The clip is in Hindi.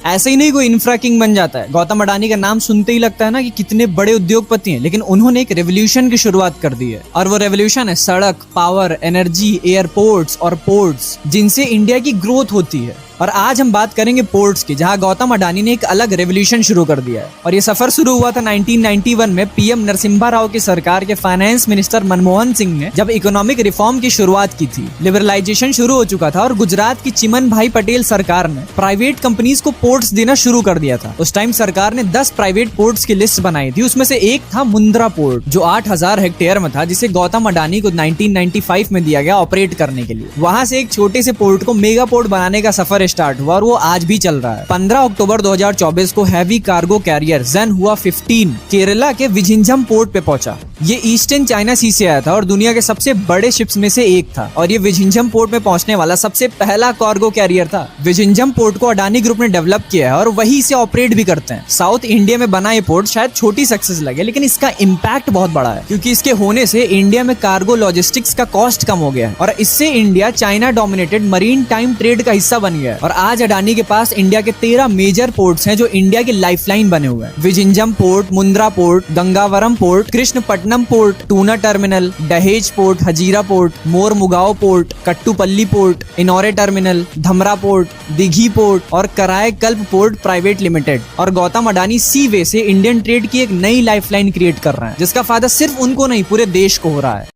ऐसे ही नहीं कोई इंफ्रा किंग बन जाता है। गौतम अडानी का नाम सुनते ही लगता है ना कि कितने बड़े उद्योगपति हैं, लेकिन उन्होंने एक रेवोल्यूशन की शुरुआत कर दी है। और वो रेवोल्यूशन है सड़क, पावर, एनर्जी, एयरपोर्ट्स और पोर्ट्स, जिनसे इंडिया की ग्रोथ होती है। और आज हम बात करेंगे पोर्ट्स की, जहां गौतम अडानी ने एक अलग रेवोल्यूशन शुरू कर दिया है। और ये सफर शुरू हुआ था 1991 में पीएम नरसिम्हा राव की सरकार के फाइनेंस मिनिस्टर मनमोहन सिंह ने जब इकोनॉमिक रिफॉर्म की शुरुआत की थी। लिबरलाइजेशन शुरू हो चुका था और गुजरात की चिमन भाई पटेल सरकार ने प्राइवेट कंपनीज को पोर्ट्स देना शुरू कर दिया था। उस टाइम सरकार ने 10 प्राइवेट पोर्ट्स की लिस्ट बनाई थी। उसमें से एक था मुंद्रा पोर्ट, जो 8000 हेक्टेयर में था, जिसे गौतम अडानी को 1995 में दिया गया ऑपरेट करने के लिए। वहां से एक छोटे से पोर्ट को मेगा पोर्ट बनाने का सफर स्टार्ट हुआ और वो आज भी चल रहा है। 15 अक्टूबर 2024 को हैवी कार्गो कैरियर जेन हुआ 15 केरला के विझिंजम पोर्ट पे पहुंचा। ये ईस्टर्न चाइना सी से आया था और दुनिया के सबसे बड़े शिप्स में से एक था। और ये विझिंजम पोर्ट में पहुंचने वाला सबसे पहला कार्गो कैरियर था। विझिंजम पोर्ट को अडानी ग्रुप ने डेवलप किया है और वही इसे ऑपरेट भी करते हैं। साउथ इंडिया में बना ये पोर्ट शायद छोटी सक्सेस लगे, लेकिन इसका इम्पैक्ट बहुत बड़ा है, क्योंकि इसके होने से इंडिया में कार्गो लॉजिस्टिक्स का कॉस्ट कम हो गया है और इससे India China dominated marine time trade का हिस्सा बन गया है। और आज अडानी के पास इंडिया के 13 मेजर पोर्ट्स हैं जो इंडिया की लाइफलाइन बने हुए हैं। Vizhinjam port, Mundra port, Gangavaram port, Krishnapatnam port, Tuna terminal, Dahej port, Hazira port, Mormugao port, Kattupalli port, Ennore terminal, Dhamra port, Dighi port और करायकल्प पोर्ट प्राइवेट लिमिटेड। और गौतम अडानी सी वे से इंडियन ट्रेड की एक नई लाइफलाइन क्रिएट कर रहे हैं, जिसका फायदा सिर्फ उनको नहीं पूरे देश को हो रहा है।